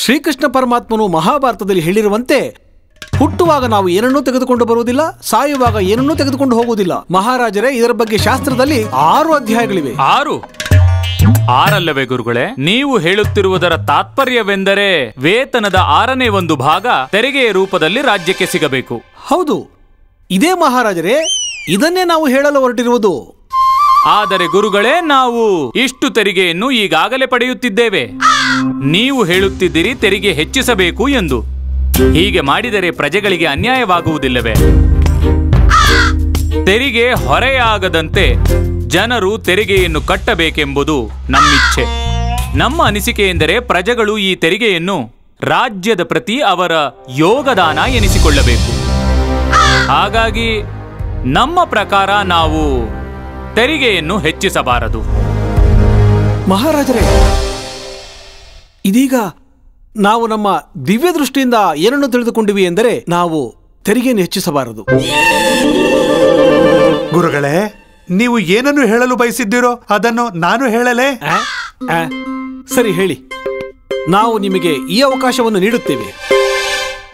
ಶ್ರೀಕೃಷ್ಣ ಪರಮಾತ್ಮನು ಮಹಾಭಾರತದಲ್ಲಿ ಹೇಳಿರುವಂತೆ ಹುಟ್ಟುವಾಗ ನಾವು ಏನನ್ನೂ ತೆಗೆದುಕೊಂಡು ಬರುವುದಿಲ್ಲ, ಸಾಯುವಾಗ ಏನನ್ನೂ ತೆಗೆದುಕೊಂಡು ಹೋಗುವುದಿಲ್ಲ. ಮಹಾರಾಜರೇ, ಇದರ ಬಗ್ಗೆ ಶಾಸ್ತ್ರದಲ್ಲಿ 6 ಅಧ್ಯಾಯಗಳಿವೆ. 6 ಗುರುಗಳೇ? ನೀವು ಹೇಳುತ್ತಿರುವುದರ ತಾತ್ಪರ್ಯವೆಂದರೆ ವೇತನದ 6ನೇ 1 ಭಾಗ ತೆರಿಗೆಯ ರೂಪದಲ್ಲಿ ರಾಜ್ಯಕ್ಕೆ ಸಿಗಬೇಕು. ಹೌದು, ಇದೇ ಮಹಾರಾಜರೇ, ಇದನ್ನೇ ನಾವು ಹೇಳಲು ಹೊರಟಿರುವುದು. ಆದರೆ ಗುರುಗಳೇ, ನಾವು ಇಷ್ಟು ತೆರಿಗೆಯನ್ನು ಈಗಾಗಲೇ ಪಡೆಯುತ್ತಿದ್ದೇವೆ. ನೀವು ಹೇಳುತ್ತಿದ್ದೀರಿ ತೆರಿಗೆ ಹೆಚ್ಚಿಸಬೇಕು ಎಂದು. ಹೀಗೆ ಮಾಡಿದರೆ ಪ್ರಜೆಗಳಿಗೆ ಅನ್ಯಾಯವಾಗುವುದಿಲ್ಲವೇ? ತೆರಿಗೆ ಹೊರೆಯಾಗದಂತೆ ಜನರು ತೆರಿಗೆಯನ್ನು ಕಟ್ಟಬೇಕೆಂಬುದು ನಮ್ಮಿಚ್ಛೆ. ನಮ್ಮ ಅನಿಸಿಕೆ ಎಂದರೆ ಪ್ರಜೆಗಳು ಈ ತೆರಿಗೆಯನ್ನು ರಾಜ್ಯದ ಪ್ರತಿ ಅವರ ಯೋಗದಾನ ಎನಿಸಿಕೊಳ್ಳಬೇಕು. ಹಾಗಾಗಿ ನಮ್ಮ ಪ್ರಕಾರ ನಾವು ತೆರಿಗೆಯನ್ನು ಹೆಚ್ಚಿಸಬಾರದು. ಮಹಾರಾಜರೇ, ಇದೀಗ ನಾವು ನಮ್ಮ ದಿವ್ಯ ದೃಷ್ಟಿಯಿಂದ ಏನನ್ನು ತಿಳಿದುಕೊಂಡಿವಿ ಎಂದರೆ ನಾವು ತೆರಿಗೆಯನ್ನು ಹೆಚ್ಚಿಸಬಾರದು. ಗುರುಗಳೇ, ನೀವು ಏನನ್ನು ಹೇಳಲು ಬಯಸಿದ್ದೀರೋ ಅದನ್ನು ನಾನು ಹೇಳಲೇ? ಸರಿ, ಹೇಳಿ. ನಾವು ನಿಮಗೆ ಈ ಅವಕಾಶವನ್ನು ನೀಡುತ್ತೇವೆ.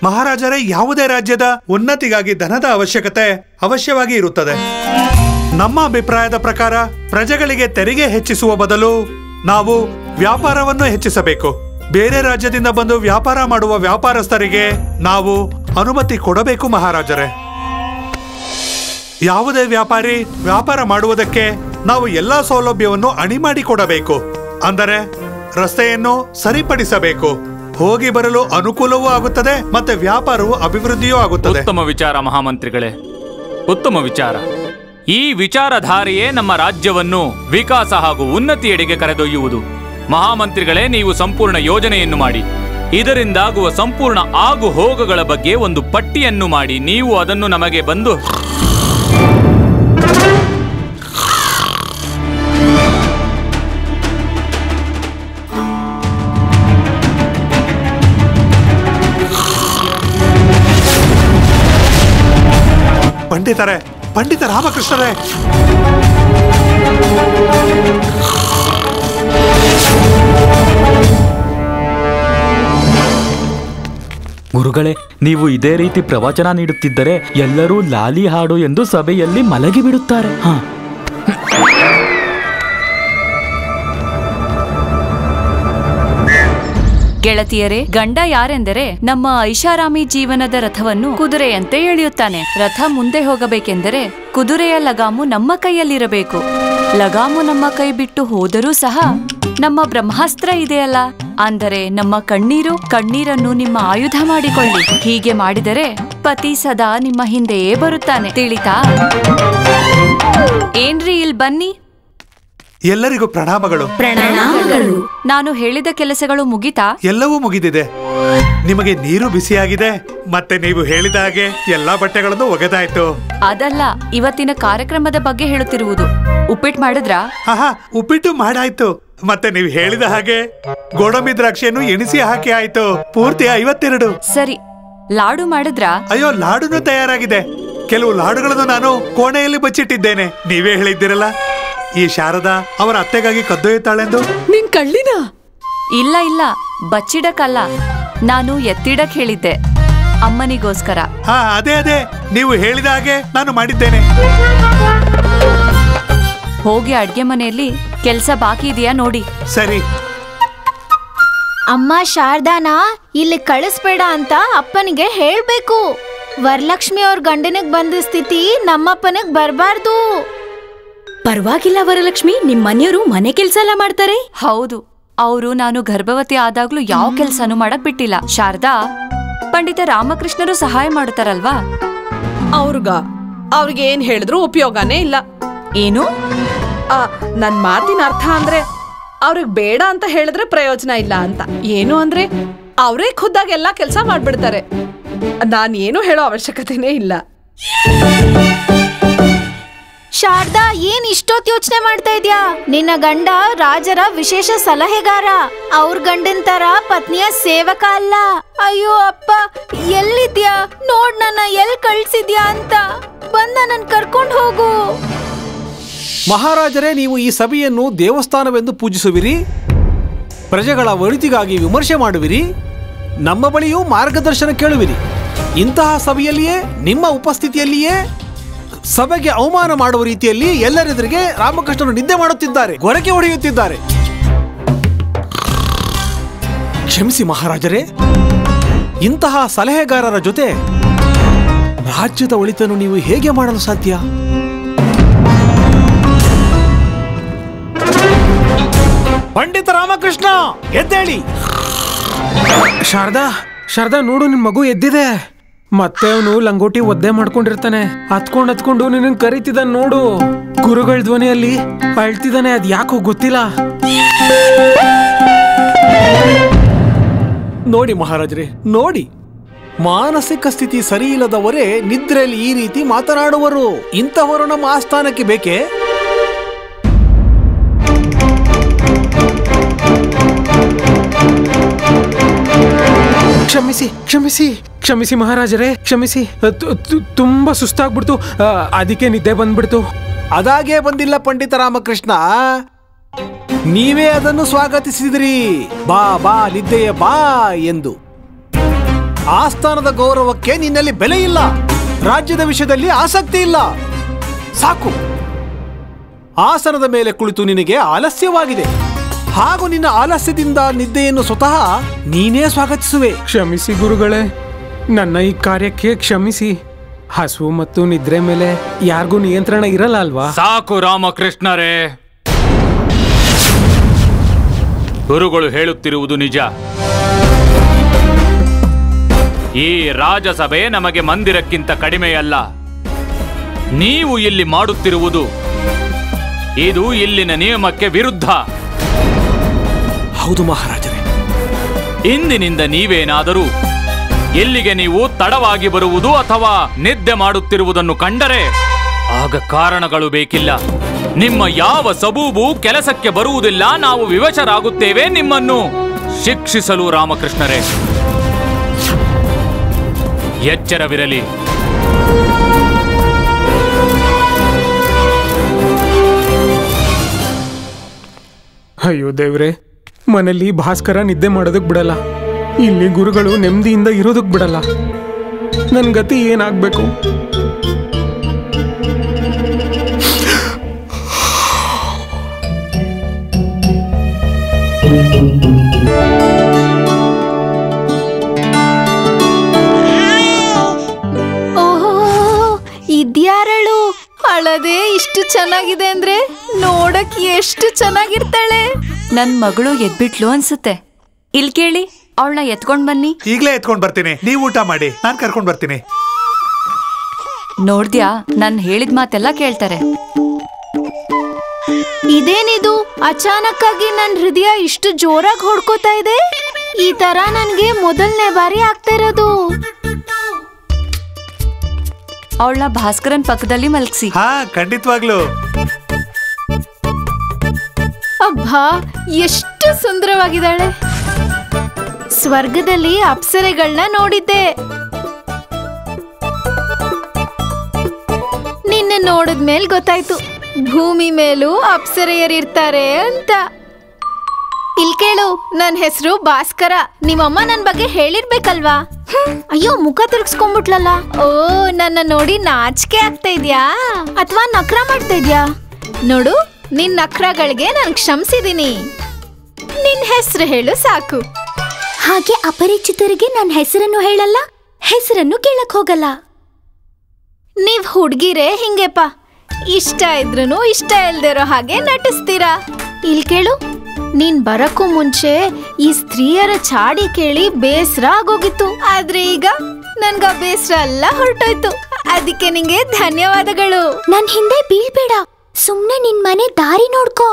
ಮಹಾರಾಜರೇ, ಯಾವುದೇ ರಾಜ್ಯದ ಉನ್ನತಿಗಾಗಿ ಧನದ ಅವಶ್ಯಕತೆ ಅವಶ್ಯವಾಗಿ ಇರುತ್ತದೆ. ನಮ್ಮ ಅಭಿಪ್ರಾಯದ ಪ್ರಕಾರ ಪ್ರಜೆಗಳಿಗೆ ತೆರಿಗೆ ಹೆಚ್ಚಿಸುವ ಬದಲು ನಾವು ವ್ಯಾಪಾರವನ್ನು ಹೆಚ್ಚಿಸಬೇಕು. ಬೇರೆ ರಾಜ್ಯದಿಂದ ಬಂದು ವ್ಯಾಪಾರ ಮಾಡುವ ವ್ಯಾಪಾರಸ್ಥರಿಗೆ ನಾವು ಅನುಮತಿ ಕೊಡಬೇಕು ಮಹಾರಾಜರೇ. ಯಾವುದೇ ವ್ಯಾಪಾರಿ ವ್ಯಾಪಾರ ಮಾಡುವುದಕ್ಕೆ ನಾವು ಎಲ್ಲಾ ಸೌಲಭ್ಯವನ್ನು ಅಣಿ ಮಾಡಿ ಕೊಡಬೇಕು. ಅಂದರೆ ರಸ್ತೆಯನ್ನು ಸರಿಪಡಿಸಬೇಕು, ಹೋಗಿ ಬರಲು ಅನುಕೂಲವೂ ಆಗುತ್ತದೆ, ಮತ್ತೆ ವ್ಯಾಪಾರವು ಅಭಿವೃದ್ಧಿಯೂ ಆಗುತ್ತದೆ. ಉತ್ತಮ ವಿಚಾರ ಮಹಾಮಂತ್ರಿಗಳೇ, ಉತ್ತಮ ವಿಚಾರ. ಈ ವಿಚಾರಧಾರೆಯೇ ನಮ್ಮ ರಾಜ್ಯವನ್ನು ವಿಕಾಸ ಹಾಗೂ ಉನ್ನತಿಯೆಡೆಗೆ ಕರೆದೊಯ್ಯುವುದು. ಮಹಾಮಂತ್ರಿಗಳೇ, ನೀವು ಸಂಪೂರ್ಣ ಯೋಜನೆಯನ್ನು ಮಾಡಿ. ಇದರಿಂದಾಗುವ ಸಂಪೂರ್ಣ ಆಗು ಹೋಗುಗಳ ಬಗ್ಗೆ ಒಂದು ಪಟ್ಟಿಯನ್ನು ಮಾಡಿ ನೀವು ಅದನ್ನು ನಮಗೆ ಬಂದು ಪಂಡಿತ ರಾಮಕೃಷ್ಣರೇ, ಗುರುಗಳೇ, ನೀವು ಇದೇ ರೀತಿ ಪ್ರವಚನ ನೀಡುತ್ತಿದ್ದರೆ ಎಲ್ಲರೂ ಲಾಲಿ ಹಾಡು ಎಂದು ಸಭೆಯಲ್ಲಿ ಮಲಗಿ ಬಿಡುತ್ತಾರೆ. ಗೆಳತಿಯರೇ, ಗಂಡ ಯಾರೆಂದರೆ ನಮ್ಮ ಐಷಾರಾಮಿ ಜೀವನದ ರಥವನ್ನು ಕುದುರೆಯಂತೆ ಎಳೆಯುತ್ತಾನೆ. ರಥ ಮುಂದೆ ಹೋಗಬೇಕೆಂದರೆ ಕುದುರೆಯ ಲಗಾಮು ನಮ್ಮ ಕೈಯಲ್ಲಿರಬೇಕು. ಲಗಾಮು ನಮ್ಮ ಕೈ ಬಿಟ್ಟು ಹೋದರೂ ಸಹ ನಮ್ಮ ಬ್ರಹ್ಮಾಸ್ತ್ರ ಇದೆಯಲ್ಲ, ಅಂದರೆ ನಮ್ಮ ಕಣ್ಣೀರನ್ನು ನಿಮ್ಮ ಆಯುಧ ಮಾಡಿಕೊಳ್ಳಿ. ಹೀಗೆ ಮಾಡಿದರೆ ಪತಿ ಸದಾ ನಿಮ್ಮ ಹಿಂದೆಯೇ ಬರುತ್ತಾನೆ, ತಿಳಿತಾ? ಏನ್ರಿ, ಇಲ್ಲಿ ಬನ್ನಿ. ಎಲ್ಲರಿಗೂ ಪ್ರಣಾಮಗಳು. ನಾನು ಹೇಳಿದ ಕೆಲಸಗಳು ಮುಗಿತಾ? ಎಲ್ಲವೂ ಮುಗಿದಿದೆ. ನಿಮಗೆ ನೀರು ಬಿಸಿಯಾಗಿದೆ, ಮತ್ತೆ ನೀವು ಹೇಳಿದ ಹಾಗೆ ಎಲ್ಲಾ ಬಟ್ಟೆಗಳನ್ನು ಒಗೆದಾಯ್ತು. ಅದಲ್ಲ, ಇವತ್ತಿನ ಕಾರ್ಯಕ್ರಮದ ಬಗ್ಗೆ ಹೇಳುತ್ತಿರುವುದು. ಉಪ್ಪಿಟ್ಟು ಮಾಡಿದ್ರಾ? ಉಪ್ಪಿಟ್ಟು ಮಾಡಾಯ್ತು. ಮತ್ತೆ ನೀವು ಹೇಳಿದ ಹಾಗೆ ಗೋಡಂಬಿ ದ್ರಾಕ್ಷಿಯನ್ನು ಎಣಿಸಿ ಹಾಕಿ ಆಯ್ತು. ಪೂರ್ತಿ 52. ಸರಿ, ಲಾಡು ಮಾಡಿದ್ರಾ? ಅಯ್ಯೋ, ಲಾಡುನು ತಯಾರಾಗಿದೆ. ಕೆಲವು ಲಾಡುಗಳನ್ನು ನಾನು ಕೋಣೆಯಲ್ಲಿ ಬಚ್ಚಿಟ್ಟಿದ್ದೇನೆ. ನೀವೇ ಹೇಳಿದ್ದೀರಲ್ಲ, ಈ ಶಾರದಾ ಅವರ ಅತ್ತೆಗಾಗಿ ಕದ್ದೊಯ್ಯುತ್ತಾಳೆಂದು. ನಿನ್ ಕಳ್ಳಿನ? ಇಲ್ಲ ಇಲ್ಲ, ಬಚ್ಚಿಡಕ್ಕಲ್ಲ, ನಾನು ಎತ್ತಿಡಕ್ ಹೇಳಿದ್ದೆ, ಅಮ್ಮನಿಗೋಸ್ಕರ. ಅದೇ ನೀವು ಹೇಳಿದ ಹಾಗೆ ನಾನು ಮಾಡಿದ್ದೇನೆ. ಹೋಗಿ ಅಡ್ಗೆ ಮನೆಯಲ್ಲಿ ಕೆಲ್ಸ ಬಾಕಿ ಇದೆಯಾ ನೋಡಿ. ಸರಿ. ಅಮ್ಮ ಶಾರದಾನ ಇಲ್ಲಿ ಕಳಿಸ್ಬೇಡ ಅಂತ ಅಪ್ಪನಿಗೆ ಹೇಳ್ಬೇಕು. ವರಲಕ್ಷ್ಮಿ ಅವ್ರ ಗಂಡನಿಗೆ ಬಂದ ಸ್ಥಿತಿ ನಮ್ಮಪ್ಪನಿಗೆ ಬರಬಾರ್ದು. ಪರವಾಗಿಲ್ಲ ವರಲಕ್ಷ್ಮಿ, ನಿಮ್ ಮನೆಯವರು ಮನೆ ಕೆಲ್ಸ ಎಲ್ಲ ಮಾಡ್ತಾರೆ. ಹೌದು, ಅವರು ನಾನು ಗರ್ಭವತಿ ಆದಾಗ್ಲೂ ಯಾವ ಕೆಲ್ಸನೂ ಮಾಡಕ್ ಬಿಟ್ಟಿಲ್ಲ. ಶಾರದಾ, ಪಂಡಿತ ರಾಮಕೃಷ್ಣರು ಸಹಾಯ ಮಾಡುತ್ತಾರಲ್ವಾ? ಅವ್ರಿಗೆ ಏನ್ ಹೇಳಿದ್ರು ಉಪಯೋಗನೇ ಇಲ್ಲ. ಏನು? ನನ್ ಮಾತಿನ ಅರ್ಥ ಅಂದ್ರೆ ಅವ್ರಿಗೆ ಬೇಡ ಅಂತ ಹೇಳಿದ್ರೆ ಪ್ರಯೋಜನ ಇಲ್ಲ ಅಂತ. ಏನು ಅಂದ್ರೆ ಅವರೇ ಖುದ್ದಾಗಿ ಎಲ್ಲಾ ಕೆಲ್ಸ ಮಾಡ್ಬಿಡ್ತಾರೆ. ನಾನೇನು ಹೇಳೋ ಅವಶ್ಯಕತೆನೇ ಇಲ್ಲ. ಶಾರದಾ, ಏನ್ ಇಷ್ಟೊತ್ತು ಯೋಚನೆ ಮಾಡ್ತಾ ಇದ್ಯಾ? ನಿನ್ನ ಗಂಡ ರಾಜರ ವಿಶೇಷ ಸಲಹೆಗಾರ, ಅವ್ರ ಗಂಡನ್ ತರ ಪತ್ನಿಯ ಸೇವಕ ಅಲ್ಲ. ಅಯ್ಯೋ ಅಪ್ಪ, ಎಲ್ಲಿದ್ಯಾ? ನೋಡ್, ನನ್ನ ಎಲ್ ಕಳ್ಸಿದ್ಯಾ ಅಂತ. ಬಂದ ನನ್ ಕರ್ಕೊಂಡ್ ಹೋಗು. ಮಹಾರಾಜರೇ, ನೀವು ಈ ಸಭೆಯನ್ನು ದೇವಸ್ಥಾನವೆಂದು ಪೂಜಿಸುವಿರಿ, ಪ್ರಜೆಗಳ ಒಳಿತಿಗಾಗಿ ವಿಮರ್ಶೆ ಮಾಡುವಿರಿ, ನಮ್ಮ ಬಳಿಯೂ ಮಾರ್ಗದರ್ಶನ ಕೇಳುವಿರಿ. ಇಂತಹ ಸಭೆಯಲ್ಲಿಯೇ ನಿಮ್ಮ ಉಪಸ್ಥಿತಿಯಲ್ಲಿಯೇ ಸಭೆಗೆ ಅವಮಾನ ಮಾಡುವ ರೀತಿಯಲ್ಲಿ ಎಲ್ಲರೆದುರಿಗೆ ರಾಮಕೃಷ್ಣರು ನಿದ್ದೆ ಮಾಡುತ್ತಿದ್ದಾರೆ, ಗೊರಕೆ ಹೊಡೆಯುತ್ತಿದ್ದಾರೆ. ಕ್ಷಮಿಸಿ ಮಹಾರಾಜರೇ, ಇಂತಹ ಸಲಹೆಗಾರರ ಜೊತೆ ರಾಜ್ಯದ ಒಳಿತನ್ನು ನೀವು ಹೇಗೆ ಮಾಡಲು ಸಾಧ್ಯ? ಪಂಡಿತ ರಾಮಕೃಷ್ಣ ಎದ್ದೇಳಿ. ಶಾರದಾ ನೋಡು, ನಿನ್ ಮಗು ಎದ್ದಿದೆ. ಮತ್ತೆ ಅವನು ಲಂಗೋಟಿ ಒದ್ದೆ ಮಾಡ್ಕೊಂಡಿರ್ತಾನೆ. ಹತ್ಕೊಂಡು ನಿನ್ನ ಕರೀತಿದ್ದಾನೆ ನೋಡು. ಗುರುಗಳ ಧ್ವನಿಯಲ್ಲಿ ಅಳ್ತಿದ್ದಾನೆ, ಅದ್ ಯಾಕೋ ಗೊತ್ತಿಲ್ಲ. ನೋಡಿ ಮಹಾರಾಜರೇ, ನೋಡಿ, ಮಾನಸಿಕ ಸ್ಥಿತಿ ಸರಿಯಿಲ್ಲದವರೇ ನಿದ್ರೆಯಲ್ಲಿ ಈ ರೀತಿ ಮಾತನಾಡುವರು. ಇಂಥವರು ನಮ್ಮ ಆಸ್ಥಾನಕ್ಕೆ ಬೇಕೇ? ಕ್ಷಮಿಸಿ ಮಹಾರಾಜರೇ, ಕ್ಷಮಿಸಿ. ತುಂಬಾ ಸುಸ್ತಾಗ್ಬಿಡ್ತು, ಅದಕ್ಕೆ ನಿದ್ದೆ ಬಂದ್ಬಿಡ್ತು. ಅದಾಗೇ ಬಂದಿಲ್ಲ ಪಂಡಿತ ರಾಮಕೃಷ್ಣ, ನೀವೇ ಅದನ್ನು ಸ್ವಾಗತಿಸಿದ್ರಿ. ಬಾ ಬಾ ನಿದ್ದೆಯ ಬಾ ಎಂದು. ಆಸ್ಥಾನದ ಗೌರವಕ್ಕೆ ನಿನ್ನಲ್ಲಿ ಬೆಲೆ ಇಲ್ಲ, ರಾಜ್ಯದ ವಿಷಯದಲ್ಲಿ ಆಸಕ್ತಿ ಇಲ್ಲ. ಸಾಕು, ಆಸನದ ಮೇಲೆ ಕುಳಿತು ನಿನಗೆ ಆಲಸ್ಯವಾಗಿದೆ. ಹಾಗೂ ನಿನ್ನ ಆಲಸ್ಯದಿಂದ ನಿದ್ದೆಯನ್ನು ಸ್ವತಃ ನೀನೇ ಸ್ವಾಗತಿಸುವೆ. ಕ್ಷಮಿಸಿ ಗುರುಗಳೇ, ನನ್ನ ಈ ಕಾರ್ಯಕ್ಕೆ ಕ್ಷಮಿಸಿ. ಹಸುವು ಮತ್ತು ನಿದ್ರೆ ಮೇಲೆ ಯಾರಿಗೂ ನಿಯಂತ್ರಣ ಇರಲ್ಲ ಅಲ್ವಾ? ಸಾಕು ರಾಮಕೃಷ್ಣರೇ, ಗುರುಗಳು ಹೇಳುತ್ತಿರುವುದು ನಿಜ. ಈ ರಾಜಸಭೆ ನಮಗೆ ಮಂದಿರಕ್ಕಿಂತ ಕಡಿಮೆಯಲ್ಲ. ನೀವು ಇಲ್ಲಿ ಮಾಡುತ್ತಿರುವುದು ಇದು ಇಲ್ಲಿನ ನಿಯಮಕ್ಕೆ ವಿರುದ್ಧ. ಹೌದು ಮಹಾರಾಜರೇ. ಇಂದಿನಿಂದ ನೀವೇನಾದರೂ ಇಲ್ಲಿಗೆ ನೀವು ತಡವಾಗಿ ಬರುವುದು ಅಥವಾ ನಿದ್ದೆ ಮಾಡುತ್ತಿರುವುದನ್ನು ಕಂಡರೆ ಆಗ ಕಾರಣಗಳು ಬೇಕಿಲ್ಲ. ನಿಮ್ಮ ಯಾವ ಸಬೂಬು ಕೆಲಸಕ್ಕೆ ಬರುವುದಿಲ್ಲ. ನಾವು ವಿವಶರಾಗುತ್ತೇವೆ ನಿಮ್ಮನ್ನು ಶಿಕ್ಷಿಸಲು. ರಾಮಕೃಷ್ಣರೇ, ಎಚ್ಚರವಿರಲಿ. ಅಯ್ಯೋ ದೇವ್ರೆ, ಮನೇಲಿ ಭಾಸ್ಕರ ನಿದ್ದೆ ಮಾಡೋದಕ್ ಬಿಡಲ್ಲ, ಇಲ್ಲಿ ಗುರುಗಳು ನೆಮ್ಮದಿಯಿಂದ ಇರೋದಕ್ ಬಿಡಲ್ಲ. ನನ್ ಗತಿ ಏನಾಗ್ಬೇಕು? ಓಹೋ, ಇದ್ಯಾರಳು? ಅಳದೆ ಇಷ್ಟು ಚೆನ್ನಾಗಿದೆ ಅಂದ್ರೆ ನೋಡಕ್ ಎಷ್ಟು ಚೆನ್ನಾಗಿರ್ತಾಳೆ. ನನ್ ಮಗಳು ಎದ್ಬಿಟ್ಲು ಅನ್ಸುತ್ತೆ. ಇಲ್ ಕೇಳಿ, ಅವಳನ್ನ ಎತ್ಕೊಂಡ್ ಬನ್ನಿ. ಈಗ್ಲೇ ಎತ್ಕೊಂಡ್ ಬರ್ತೀನಿ, ನೀವು ಊಟ ಮಾಡಿ, ನಾನ್ ಕರ್ಕೊಂಡ್ ಬರ್ತೀನಿ. ನೋಡ್ದ್ಯಾ, ನಾನ್ ಹೇಳಿದ ಮಾತೆಲ್ಲ ಕೇಳ್ತಾರೆ. ಇದೇನಿದು? ಅಚಾನಕ್ ಆಗಿ ನನ್ ಹೃದಯ ಇಷ್ಟು ಜೋರಾಗಿ ಹೊಡ್ಕೋತಾ ಇದೆ. ಈ ತರ ನನ್ಗೆ ಮೊದಲನೇ ಬಾರಿ ಆಗ್ತಾ ಇರೋದು. ಅವಳನ್ನ ಭಾಸ್ಕರನ್ ಪಕ್ಕದಲ್ಲಿ ಮಲಗಿಸಿ. ಹಾ, ಖಂಡಿತವಾಗ್ಲು. ಅಬ್ಬಾ, ಎಷ್ಟು ಸುಂದರವಾಗಿದ್ದಾಳೆ. ಸ್ವರ್ಗದಲ್ಲಿ ಅಪ್ಸರೆಗಳನ್ನ ನೋಡಿದ್ದೆ. ನಿನ್ನ ನೋಡಿದ್ಮೇಲೆ ಗೊತ್ತಾಯ್ತು ಭೂಮಿ ಮೇಲೂ ಅಪ್ಸರೆಯರಿರ್ತಾರೆ ಅಂತ. ಇಲ್ ಕೇಳು, ನನ್ ಹೆಸರು ಭಾಸ್ಕರ. ನಿಮ್ಮಮ್ಮ ನನ್ ಬಗ್ಗೆ ಹೇಳಿರ್ಬೇಕಲ್ವಾ? ಅಯ್ಯೋ, ಮುಖ ತಿರ್ಗಿಸ್ಕೊಂಡ್ಬಿಟ್ಲಲ್ಲ. ಓ, ನನ್ನ ನೋಡಿ ನಾಚಿಕೆ ಆಗ್ತಾ ಇದ್ಯಾ ಅಥವಾ ನಕ್ರ ಮಾಡ್ತಾ ಇದ್ಯಾ? ನೋಡು, ನಿನ್ ನಕ್ರಗಳಿಗೆ ನಾನು ಕ್ಷಮಿಸಿದೀನಿ. ನಿನ್ ಹೆಸರು ಹೇಳು ಸಾಕು. ಹಾಗೆ ಅಪರಿಚಿತರಿಗೆ ನನ್ನ ಹೆಸರನ್ನು ಹೇಳಲ್ಲ, ಹೆಸರನ್ನು ಕೇಳಕ್ ಹೋಗಲ್ಲ. ನೀವ್ ಹುಡ್ಗಿರೇ ಹಿಂಗೆಪ್ಪ, ಇಷ್ಟ ಇದ್ರೂ ಇಷ್ಟ ಇಲ್ದಿರೋ ಹಾಗೆ ನಟಿಸ್ತೀರಾ. ಇಲ್ ಕೇಳು, ನೀನ್ ಬರಕ್ಕೂ ಮುಂಚೆ ಈ ಸ್ತ್ರೀಯರ ಚಾಡಿ ಕೇಳಿ ಬೇಸರ ಆಗೋಗಿತ್ತು. ಆದ್ರೆ ಈಗ ನನ್ಗ ಬೇಸರ ಎಲ್ಲ ಹೊರಟೋಯ್ತು. ಅದಕ್ಕೆ ನಿಂಗೆ ಧನ್ಯವಾದಗಳು. ನನ್ ಹಿಂದೆ ಬೀಳ್ಬೇಡ, ಸುಮ್ನೆ ನಿನ್ ಮನೆ ದಾರಿ ನೋಡ್ಕೋ.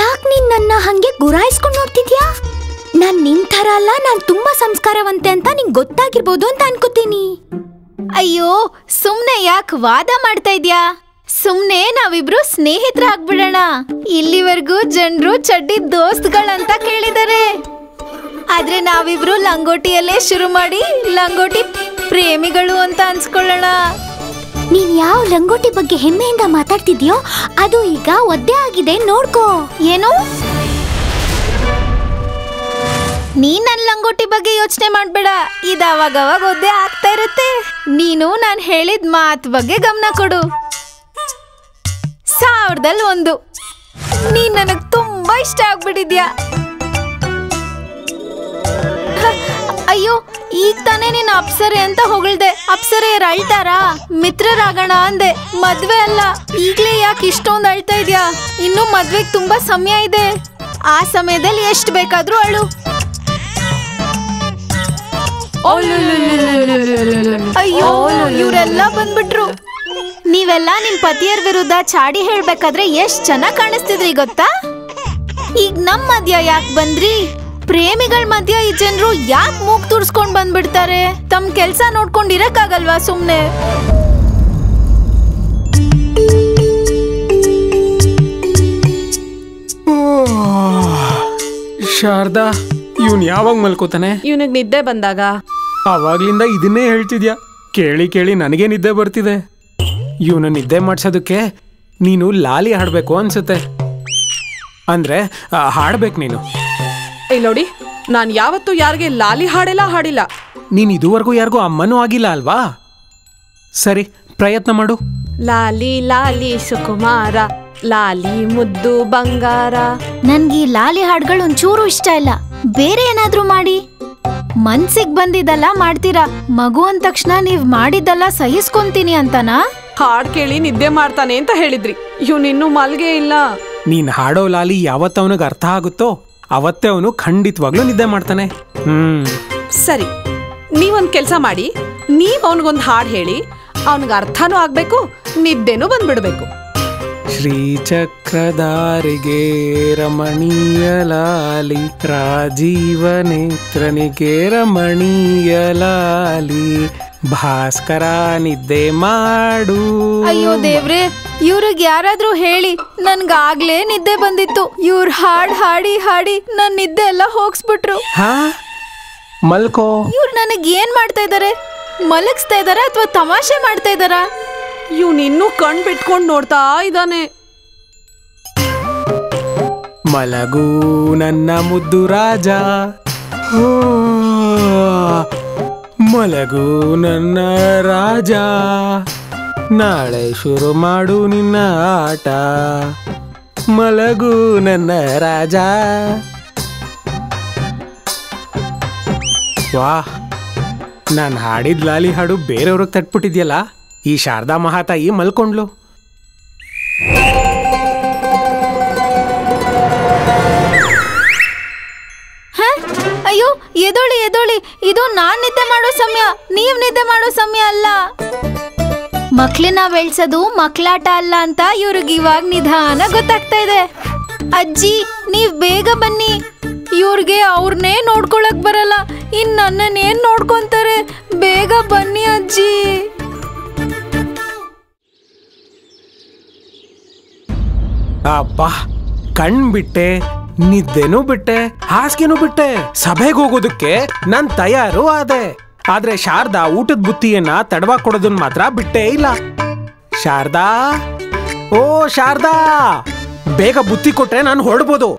ಯಾಕ್ ನೀನ್ ನನ್ನ ಹಂಗೆ ಗುರಾಯಿಸ್ಕೊಂಡ್ ನೋಡ್ತಿದ್ಯಾ? ನಾನ್ ನಿನ್ ತರ ಅಲ್ಲ, ನಾನ್ ತುಂಬಾ ಸಂಸ್ಕಾರವಂತೆ ಅಂತ ನಿಂಗ್ ಗೊತ್ತಾಗಿರ್ಬೋದು ಅಂತ ಅನ್ಕೋತೀನಿ. ಅಯ್ಯೋ, ಸುಮ್ನೆ ಯಾಕೆ ವಾದ ಮಾಡ್ತಾ ಇದ್ಯಾ? ಸುಮ್ನೆ ನಾವಿಬ್ರು ಸ್ನೇಹಿತರಾಗ್ಬಿಡೋಣ. ಇಲ್ಲಿವರೆಗೂ ಜನರು ಚಡ್ಡಿ ದೋಸ್ತ್ಗಳಂತ ಕೇಳಿದಾರೆ, ಆದ್ರೆ ನಾವಿಬ್ರು ಲಂಗೋಟಿಯಲ್ಲೇ ಶುರು ಮಾಡಿ ಲಂಗೋಟಿ ಪ್ರೇಮಿಗಳು ಅಂತ ಅನ್ಸ್ಕೊಳ್ಳೋಣ. ನೀನ್ ಯಾವ ಲಂಗೋಟಿ ಬಗ್ಗೆ ಹೆಮ್ಮೆಯಿಂದ ಮಾತಾಡ್ತಿದ್ಯೋ ಅದು ಈಗ ಒದ್ದೆ ಆಗಿದೆ, ನೋಡ್ಕೋ. ಏನು? ನೀನ್ ನನ್ ಲಂಗೋಟಿ ಬಗ್ಗೆ ಯೋಚನೆ ಮಾಡ್ಬೇಡ, ಇದು ಅವಾಗವಾಗ ಒದ್ದೆ ಆಗ್ತಾ ಇರುತ್ತೆ. ನೀನು ನಾನ್ ಹೇಳಿದ ಮಾತ್ ಬಗ್ಗೆ ಗಮನ ಕೊಡು. 1000ರಲ್ಲಿ 1. ನೀನ್ ನನಗ್ ತುಂಬಾ ಇಷ್ಟ ಆಗ್ಬಿಟ್ಟಿದ್ಯಾ. ಅಯ್ಯೋ, ಈಗ ತಾನೇ ನೀನ್ ಅಪ್ಸರೆ ಅಂತ ಹೊಗಳ್ದೆ. ಅಪ್ಸರೆಯರ್ ಅಳ್ತಾರಾ? ಮಿತ್ರರಾಗೋಣ ಅಂದೆ, ಮದ್ವೆ ಅಲ್ಲ. ಈಗ್ಲೇ ಯಾಕೆ ಇಷ್ಟೊಂದು ಅಳ್ತಾ ಇದ್ಯಾ? ಇನ್ನು ಮದ್ವೆಗ್ ತುಂಬಾ ಸಮಯ ಇದೆ. ಆ ಸಮಯದಲ್ಲಿ ಎಷ್ಟು ಬೇಕಾದ್ರೂ ಅಳು. ಅಯ್ಯೋ, ಇವರೆಲ್ಲ ಬಂದ್ಬಿಟ್ರು. ನೀವೆಲ್ಲ ನಿಮ್ ಪತಿಯರ್ ವಿರುದ್ಧ ಚಾಡಿ ಹೇಳ್ಬೇಕಾದ್ರೆ ಎಷ್ಟ್ ಚೆನ್ನಾಗ್ ಕಾಣಿಸ್ತಿದ್ರಿ ಗೊತ್ತಾ? ಈಗ ನಮ್ ಮಧ್ಯ ಯಾಕೆ ಬಂದ್ರಿ? ಪ್ರೇಮಿಗಳ ಮಧ್ಯ ಈ ಜನರು ಯಾಕೆ ಮೂಗ್ ತುರ್ಸ್ಕೊಂಡ್ ಬಂದ್ಬಿಡ್ತಾರೆ? ತಮ್ ಕೆಲ್ಸ ನೋಡ್ಕೊಂಡಿರಕ್ಕಾಗಲ್ವಾ ಸುಮ್ನೆ? ಶಾರದಾ, ಇವನ್ ಯಾವಾಗ ಮಲ್ಕೋತಾನೆ? ಇವನಿಗೆ ನಿದ್ದೆ ಬಂದಾಗ. ಅವಾಗ್ಲಿಂದ ಇದನ್ನೇ ಹೇಳ್ತಿದ್ಯಾ. ಕೇಳಿ ಕೇಳಿ ನನಗೆ ನಿದ್ದೆ ಬರ್ತಿದೆ. ಇವನ ನಿದ್ದೆ ಮಾಡ್ಸೋದಕ್ಕೆ ನೀನು ಲಾಲಿ ಹಾಡ್ಬೇಕು ಅನ್ಸುತ್ತೆ. ಅಂದ್ರೆ ಹಾಡ್ಬೇಕು ನೀನು. ನೋಡಿ, ನಾನು ಯಾವತ್ತೂ ಯಾರಿಗೆ ಲಾಲಿ ಹಾಡೆಲ್ಲ ಹಾಡಿಲ್ಲ. ನೀನ್ ಇದುವರೆಗೂ ಯಾರಿಗೂ ಅಮ್ಮನೂ ಆಗಿಲ್ಲ ಅಲ್ವಾ? ಸರಿ, ಪ್ರಯತ್ನ ಮಾಡು. ಲಾಲಿ ಲಾಲಿ ಸುಕುಮಾರ, ಲಾಲಿ ಮುದ್ದು ಬಂಗಾರ. ನನ್ಗೆ ಈ ಲಾಲಿ ಹಾಡ್ಗಳು ಒಂಚೂರು ಇಷ್ಟ ಇಲ್ಲ. ಬೇರೆ ಏನಾದ್ರೂ ಮಾಡಿ. ಮನ್ಸಿಗೆ ಬಂದಿದ್ದಲ್ಲ ಮಾಡ್ತೀರಾ. ಮಗು ಅಂದ ತಕ್ಷಣ ನೀವ್ ಮಾಡಿದ್ದಲ್ಲ ಸಹಿಸ್ಕೊಂತೀನಿ ಅಂತನಾ? ಹಾಡ್ ಕೇಳಿ ನಿದ್ದೆ ಮಾಡ್ತಾನೆ ಅಂತ ಹೇಳಿದ್ರಿ. ಇವನಿನ್ನೂ ಮಲ್ಗೆ ಇಲ್ಲ. ನೀನ್ ಹಾಡೋ ಲಾಲಿ ಯಾವತ್ತ ಅವನಿಗೆ ಅರ್ಥ ಆಗುತ್ತೋ ಅವತ್ತೇ ಅವನು ಖಂಡಿತವಾಗ್ಲೂ ನಿದ್ದೆ ಮಾಡ್ತಾನೆ. ಸರಿ, ನೀವೊಂದ್ ಕೆಲ್ಸ ಮಾಡಿ. ನೀವ್ ಅವನಿಗೊಂದು ಹಾಡ್ ಹೇಳಿ. ಅವನಿಗೆ ಅರ್ಥನೂ ಆಗ್ಬೇಕು, ನಿದ್ದೆನೂ ಬಂದ್ಬಿಡ್ಬೇಕು. ಶ್ರೀಚಕ್ರಧಾರಿಗೆ ರಮಣೀಯ ಲಾಲಿ, ರಾಜೀವ ನೇತ್ರನಿಗೆ ರಮಣೀಯ ಲಾಲಿ, ಭಾಸ್ಕರ ನಿದ್ದೆ ಮಾಡು. ಅಯ್ಯೋ ದೇವ್ರೆ, ಇವ್ರಿಗೆ ಯಾರಾದ್ರೂ ಹೇಳಿ. ನನ್ಗಾಗ್ಲೇ ನಿದ್ದೆ ಬಂದಿತ್ತು. ಇವ್ರ ಹಾಡ್ ಹಾಡಿ ಹಾಡಿ ನನ್ ನಿದ್ದೆ ಎಲ್ಲ ಹೋಗ್ಸ್ಬಿಟ್ರು. ಮಲ್ಕೋ. ಇವ್ರು ನನಗ್ ಏನ್ ಮಾಡ್ತಾ ಇದಾರೆ? ಮಲಗಿಸ್ತಾ ಇದಾರ ಅಥವಾ ತಮಾಷೆ ಮಾಡ್ತಾ ಇದಾರ? ಇವನಿನ್ನೂ ಕಣ್ ಬಿಟ್ಕೊಂಡ್ ನೋಡ್ತಾ ಇದ್ದಾನೆ. ಮಲಗು ನನ್ನ ಮುದ್ದು ರಾಜ, ಮಲಗು ನನ್ನ ರಾಜ, ನಾಳೆ ಶುರು ಮಾಡು ನಿನ್ನ ಆಟ. ಮಲಗು ನನ್ನ ರಾಜ. ವಾಹ್, ನಾನು ಹಾಡಿದ ಲಾಲಿ ಹಾಡು ಬೇರೆಯವ್ರಿಗೆ ತಟ್ಬಿಟ್ಟಿದ್ಯಲ್ಲ. ಈ ಶಾರದಾ ಮಹಾತಾಯಿ ಮಲ್ಕೊಂಡ್ಲು. ಅಯ್ಯೋ, ಎದೋಳಿ ಎದೋಳಿ, ಇದು ನಾನ್ ನಿದ್ದೆ ಮಾಡೋ ಸಮಯ, ನೀವ್ ನಿದ್ದೆ ಮಾಡೋ ಸಮಯ ಅಲ್ಲ. ಮಕ್ಳನ್ನ ಬೆಳ್ಸೋದು ಮಕ್ಳಾಟ ಅಲ್ಲ ಅಂತ ಇವ್ರಿಗೆ ಇವಾಗ ನಿಧಾನ ಗೊತ್ತಾಗ್ತಾ ಇದೆ. ಅಜ್ಜಿ, ನೀವ್ ಬೇಗ ಬನ್ನಿ. ಇವ್ರಿಗೆ ಅವ್ರನ್ನೇ ನೋಡ್ಕೊಳಕ್ ಬರಲ್ಲ, ಇನ್ ನನ್ನನ್ನೇನ್ ನೋಡ್ಕೊಂತಾರೆ? ಬೇಗ ಬನ್ನಿ ಅಜ್ಜಿ. ಅಪ್ಪ, ಕಣ್ ಬಿಟ್ಟೆ, ನಿದ್ದೆನೂ ಬಿಟ್ಟೆ, ಹಾಸಿಗೆನೂ ಬಿಟ್ಟೆ. ಸಭೆಗೆ ಹೋಗೋದಕ್ಕೆ ನಾನ್ ತಯಾರು ಆದೆ. ಆದ್ರೆ ಶಾರದಾ ಊಟದ ಬುತ್ತಿಯನ್ನ ತಡವಾಗಿ ಕೊಡೋದನ್ನ ಮಾತ್ರ ಬಿಟ್ಟೇ ಇಲ್ಲ. ಶಾರದಾ, ಓ ಶಾರದಾ, ಬೇಗ ಬುತ್ತಿ ಕೊಟ್ರೆ ನಾನು ಹೊರಡ್ಬೋದು.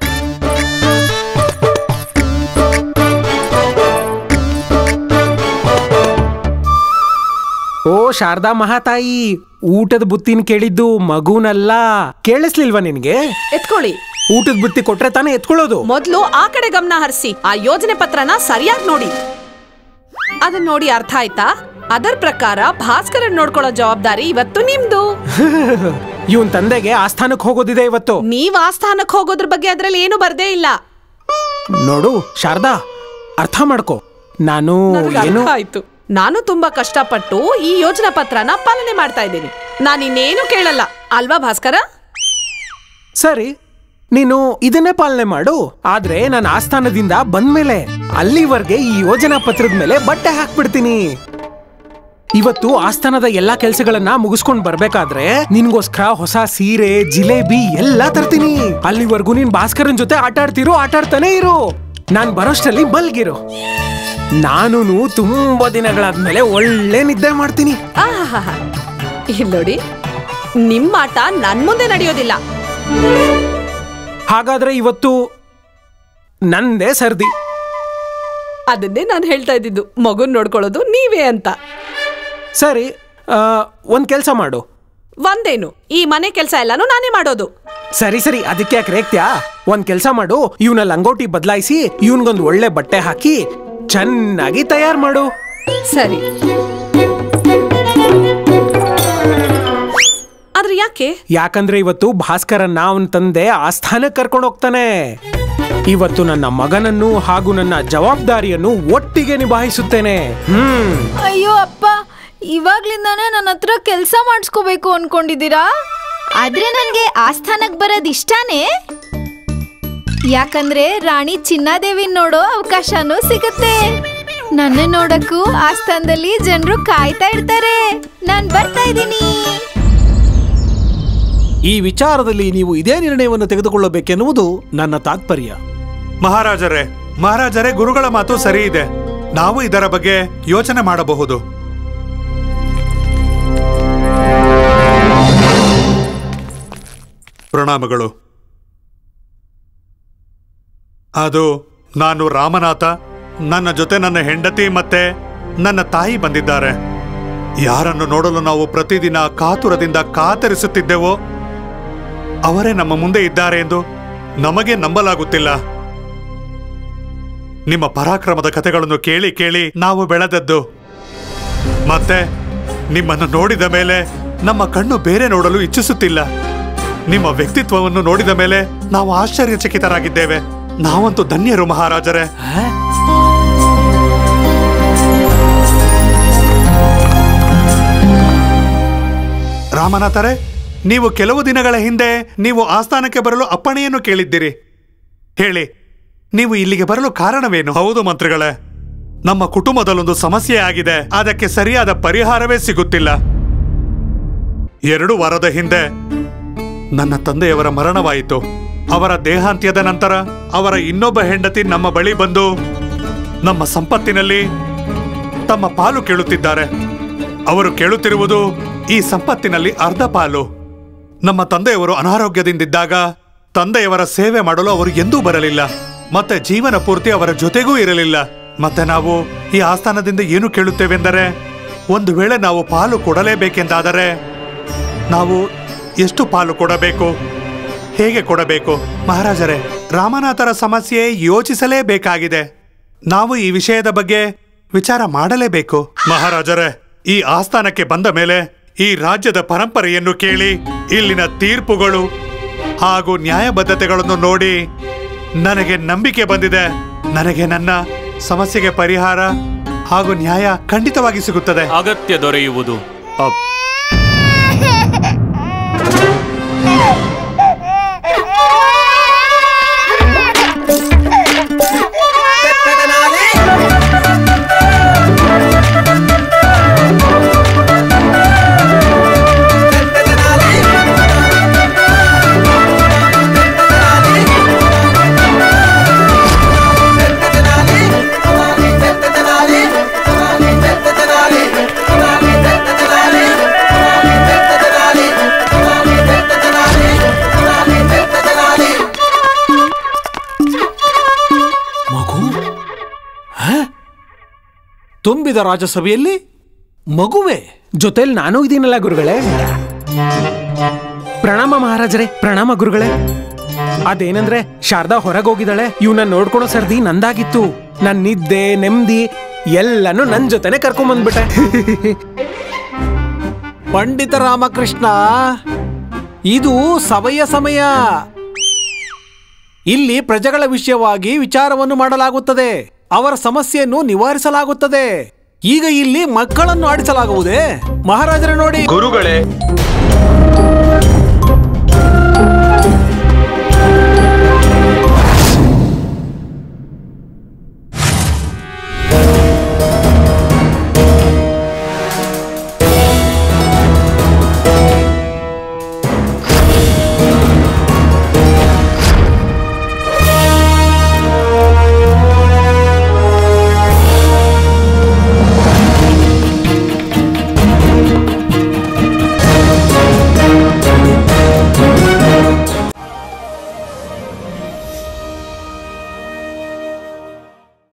ಓ ಶಾರದಾ ಮಹಾತಾಯಿ, ಊಟದ ಬುತ್ತಿನ ಕೇಳಿದ್ದು ಮಗುನಲ್ಲ. ಕೇಳಿಸ್ಲಿಲ್ವಾ ನಿನ್ಗೆ? ಎತ್ಕೊಳ್ಳಿ. ಊಟದ ಬುತ್ತಿ ಕೊಟ್ರೆ ತಾನೇ ಎತ್ಕೊಳ್ಳೋದು. ಮೊದ್ಲು ಆ ಕಡೆ ಗಮನ ಹರಿಸಿ. ಆ ಯೋಜನೆ ಪತ್ರನ ಸರಿಯಾಗಿ ನೋಡಿ. ಅದನ್ನ ನೋಡಿ ಅರ್ಥ ಆಯ್ತಾ? ಅದರ ಪ್ರಕಾರ ಭಾಸ್ಕರನ್ ನೋಡ್ಕೊಳ್ಳೋ ಜವಾಬ್ದಾರಿ ಇವತ್ತು ನಿಮ್ದು. ಇವನ್ ತಂದೆಗೆ ಆಸ್ಥಾನಕ್ಕೆ ಹೋಗೋದಿದೆ ಇವತ್ತು. ನೀವ್ ಆಸ್ಥಾನಕ್ಕೆ ಹೋಗೋದ್ರ ಬಗ್ಗೆ ಅದ್ರಲ್ಲಿ ಏನು ಬರ್ದೇ ಇಲ್ಲ. ನೋಡು ಶಾರದಾ, ಅರ್ಥ ಮಾಡ್ಕೋ. ನಾನು ಏನು ಆಯ್ತು, ನಾನು ತುಂಬಾ ಕಷ್ಟಪಟ್ಟು ಈ ಯೋಜನಾ ಪತ್ರನ ಪಾಲನೆ ಮಾಡ್ತಾ ಇದ್ದೀನಿ. ನಾನಿನ್ನೇನು ಕೇಳಲ್ಲ ಅಲ್ವಾ ಭಾಸ್ಕರ? ಸರಿ, ನೀನು ಇದನ್ನೇ ಪಾಲನೆ ಮಾಡು. ಆದ್ರೆ ನಾನು ಆಸ್ಥಾನದಿಂದ ಬಂದ್ಮೇಲೆ ಅಲ್ಲಿವರೆಗೆ ಈ ಯೋಜನಾ ಪತ್ರದ ಮೇಲೆ ಬಟ್ಟೆ ಹಾಕ್ಬಿಡ್ತೀನಿ. ಇವತ್ತು ಆಸ್ಥಾನದ ಎಲ್ಲಾ ಕೆಲ್ಸಗಳನ್ನ ಮುಗಿಸ್ಕೊಂಡ್ ಬರ್ಬೇಕಾದ್ರೆ ನಿನ್ಗೋಸ್ಕರ ಹೊಸ ಸೀರೆ, ಜಿಲೇಬಿ ಎಲ್ಲಾ ತರ್ತೀನಿ. ಅಲ್ಲಿವರೆಗೂ ನೀನ್ ಭಾಸ್ಕರನ್ ಜೊತೆ ಆಟಾಡ್ತಾನೆ ಇರು. ನಾನ್ ಬರೋಷ್ಟರಲ್ಲಿ ಮಲ್ಗಿರು. ನಾನು ತುಂಬಾ ದಿನಗಳಾದ್ಮೇಲೆ ಒಳ್ಳೆ ನಿದ್ದೆ ಮಾಡ್ತೀನಿ. ಇಲ್ಲೋಡಿ, ನಿಮ್ಮ ಆಟ ನನ್ ಮುಂದೆ ನಡೆಯೋದಿಲ್ಲ. ಹಾಗಾದ್ರೆ ಇವತ್ತು ನಂದೇ ಸರ್ದಿ. ಅದನ್ನೇ ನಾನು ಹೇಳ್ತಾ ಇದ್ದಿದ್ದು, ಮಗುನ್ ನೋಡ್ಕೊಳ್ಳೋದು ನೀವೇ ಅಂತ. ಸರಿ, ಒಂದ್ ಕೆಲ್ಸ ಮಾಡು. ಒಂದೇನು, ಈ ಮನೆ ಕೆಲಸ ಎಲ್ಲಾನು ನಾನೇ ಮಾಡೋದು. ಸರಿ ಸರಿ, ಅದಕ್ಕೆ ಯಾಕೆ ರೇಗ್ತ್ಯಾ? ಒಂದ್ ಕೆಲ್ಸ ಮಾಡು, ಇವನ ಲಂಗೋಟಿ ಬದಲಾಯಿಸಿ ಇವನ್ಗೊಂದು ಒಳ್ಳೆ ಬಟ್ಟೆ ಹಾಕಿ ಚೆನ್ನಾಗಿ ತಯಾರು ಮಾಡು. ಸರಿ, ಆದ್ರೆ ಯಾಕೆ? ಯಾಕಂದ್ರೆ ಇವತ್ತು ಭಾಸ್ಕರನ್ನ ಅವನ ತಂದೆ ಆಸ್ಥಾನಕ್ಕೆ ಕರ್ಕೊಂಡು ಹೋಗ್ತಾನೆ. ಇವತ್ತು ನನ್ನ ಮಗನನ್ನು ಹಾಗೂ ನನ್ನ ಜವಾಬ್ದಾರಿಯನ್ನು ಒಟ್ಟಿಗೆ ನಿಭಾಯಿಸುತ್ತೇನೆ. ಅಯ್ಯೋ ಅಪ್ಪ, ಇವಾಗ್ಲಿಂದಾನೇ ನನ್ನ ಹತ್ರ ಕೆಲ್ಸ ಮಾಡಿಸ್ಕೋಬೇಕು ಅನ್ಕೊಂಡಿದ್ದೀರಾ? ಆದ್ರೆ ನನ್ಗೆ ಆಸ್ಥಾನಕ್ ಬರೋದ್ ಇಷ್ಟಾನೇ. ಯಾಕಂದ್ರೆ ರಾಣಿ ಚಿನ್ನಾದೇವಿ ನೋಡೋ ಅವಕಾಶನೂ ಸಿಗುತ್ತೆ. ನನ್ನ ನೋಡಕ್ಕೂ ಆಸ್ಥಾನದಲ್ಲಿ ಜನರು ಕಾಯ್ತಾ ಇರ್ತಾರೆ. ನಾನ್ ಬರ್ತಾ ಇದ್ದೀನಿ. ಈ ವಿಚಾರದಲ್ಲಿ ನೀವು ಇದೇ ನಿರ್ಣಯವನ್ನು ತೆಗೆದುಕೊಳ್ಳಬೇಕೆನ್ನುವುದು ನನ್ನ ತಾತ್ಪರ್ಯ. ಮಹಾರಾಜರೇ, ಗುರುಗಳ ಮಾತು ಸರಿ ಇದೆ. ನಾವು ಇದರ ಬಗ್ಗೆ ಯೋಚನೆ ಮಾಡಬಹುದು. ಪ್ರಣಾಮಗಳು. ಅದು ನಾನು ರಾಮನಾಥ, ನನ್ನ ಜೊತೆ ನನ್ನ ಹೆಂಡತಿ ಮತ್ತೆ ನನ್ನ ತಾಯಿ ಬಂದಿದ್ದಾರೆ. ಯಾರನ್ನು ನೋಡಲು ನಾವು ಪ್ರತಿದಿನ ಕಾತುರದಿಂದ ಕಾತರಿಸುತ್ತಿದ್ದೆವೋ ಅವರೇ ನಮ್ಮ ಮುಂದೆ ಇದ್ದಾರೆ ಎಂದು ನಮಗೆ ನಂಬಲಾಗುತ್ತಿಲ್ಲ. ನಿಮ್ಮ ಪರಾಕ್ರಮದ ಕಥೆಗಳನ್ನು ಕೇಳಿ ಕೇಳಿ ನಾವು ಬೆಳೆದದ್ದು. ಮತ್ತೆ ನಿಮ್ಮನ್ನು ನೋಡಿದ ಮೇಲೆ ನಮ್ಮ ಕಣ್ಣು ಬೇರೆ ನೋಡಲು ಇಚ್ಛಿಸುತ್ತಿಲ್ಲ. ನಿಮ್ಮ ವ್ಯಕ್ತಿತ್ವವನ್ನು ನೋಡಿದ ಮೇಲೆ ನಾವು ಆಶ್ಚರ್ಯಚಕಿತರಾಗಿದ್ದೇವೆ. ನಾವಂತೂ ಧನ್ಯರು ಮಹಾರಾಜರೇ. ರಾಮನಾಥರೇ, ನೀವು ಕೆಲವು ದಿನಗಳ ಹಿಂದೆ ನೀವು ಆಸ್ಥಾನಕ್ಕೆ ಬರಲು ಅಪ್ಪಣೆಯನ್ನು ಕೇಳಿದ್ದೀರಿ. ಹೇಳಿ, ನೀವು ಇಲ್ಲಿಗೆ ಬರಲು ಕಾರಣವೇನು? ಹೌದು ಮಂತ್ರಿಗಳೇ, ನಮ್ಮ ಕುಟುಂಬದಲ್ಲೊಂದು ಸಮಸ್ಯೆ ಆಗಿದೆ. ಅದಕ್ಕೆ ಸರಿಯಾದ ಪರಿಹಾರವೇ ಸಿಗುತ್ತಿಲ್ಲ. 2 ವಾರದ ಹಿಂದೆ ನನ್ನ ತಂದೆಯವರ ಮರಣವಾಯಿತು. ಅವರ ದೇಹಾಂತ್ಯದ ನಂತರ ಅವರ ಇನ್ನೊಬ್ಬ ಹೆಂಡತಿ ನಮ್ಮ ಬಳಿ ಬಂದು ನಮ್ಮ ಸಂಪತ್ತಿನಲ್ಲಿ ತಮ್ಮ ಪಾಲು ಕೇಳುತ್ತಿದ್ದಾರೆ. ಅವರು ಕೇಳುತ್ತಿರುವುದು ಈ ಸಂಪತ್ತಿನಲ್ಲಿ ಅರ್ಧ ಪಾಲು. ನಮ್ಮ ತಂದೆಯವರು ಅನಾರೋಗ್ಯದಿಂದಿದ್ದಾಗ ತಂದೆಯವರ ಸೇವೆ ಮಾಡಲು ಅವರು ಎಂದೂ ಬರಲಿಲ್ಲ. ಮತ್ತೆ ಜೀವನ ಪೂರ್ತಿ ಅವರ ಜೊತೆಗೂ ಇರಲಿಲ್ಲ. ಮತ್ತೆ ನಾವು ಈ ಆಸ್ಥಾನದಿಂದ ಏನು ಕೇಳುತ್ತೇವೆಂದರೆ, ಒಂದು ವೇಳೆ ನಾವು ಪಾಲು ಕೊಡಲೇಬೇಕೆಂದಾದರೆ ನಾವು ಎಷ್ಟು ಪಾಲು ಕೊಡಬೇಕು, ಹೇಗೆ ಕೊಡಬೇಕು? ಮಹಾರಾಜರೇ, ರಾಮನಾಥರ ಸಮಸ್ಯೆ ಯೋಚಿಸಲೇಬೇಕಾಗಿದೆ. ನಾವು ಈ ವಿಷಯದ ಬಗ್ಗೆ ವಿಚಾರ ಮಾಡಲೇಬೇಕು. ಮಹಾರಾಜರೇ, ಈ ಆಸ್ಥಾನಕ್ಕೆ ಬಂದ ಮೇಲೆ ಈ ರಾಜ್ಯದ ಪರಂಪರೆಯನ್ನು ಕೇಳಿ, ಇಲ್ಲಿನ ತೀರ್ಪುಗಳು ಹಾಗೂ ನ್ಯಾಯಬದ್ಧತೆಗಳನ್ನು ನೋಡಿ ನನಗೆ ನಂಬಿಕೆ ಬಂದಿದೆ. ನನಗೆ ನನ್ನ ಸಮಸ್ಯೆಗೆ ಪರಿಹಾರ ಹಾಗೂ ನ್ಯಾಯ ಖಂಡಿತವಾಗಿ ಸಿಗುತ್ತದೆ. ಅಗತ್ಯ ದೊರೆಯುವುದು. ತುಂಬಿದ ರಾಜಸಭೆಯಲ್ಲಿ ಮಗುವೆ ಜೊತೆಲಿ ನಾನು ಇದೀನಲ್ಲ ಗುರುಗಳೇ. ಪ್ರಣಾಮ ಮಹಾರಾಜರೇ. ಪ್ರಣಾಮ ಗುರುಗಳೇ. ಅದೇನಂದ್ರೆ ಶಾರದಾ ಹೊರಗೋಗಿದ್ದಾಳೆ. ಇವನ್ನ ನೋಡ್ಕೊಳೋ ಸರ್ದಿ ನಂದಾಗಿತ್ತು. ನನ್ ನಿದ್ದೆ ನೆಮ್ಮದಿ ಎಲ್ಲಾನು ನನ್ ಜೊತೆನೆ ಕರ್ಕೊಂಡ್ ಬಂದ್ಬಿಟ್ಟೆ. ಪಂಡಿತ ರಾಮಕೃಷ್ಣ, ಇದು ಸಭೆಯ ಸಮಯ. ಇಲ್ಲಿ ಪ್ರಜೆಗಳ ವಿಷಯವಾಗಿ ವಿಚಾರವನ್ನು ಮಾಡಲಾಗುತ್ತದೆ. ಅವರ ಸಮಸ್ಯೆಯನ್ನು ನಿವಾರಿಸಲಾಗುತ್ತದೆ. ಈಗ ಇಲ್ಲಿ ಮಕ್ಕಳನ್ನು ಆಡಿಸಲಾಗುವುದೇ? ಮಹಾರಾಜರೇ ನೋಡಿ. ಗುರುಗಳೇ,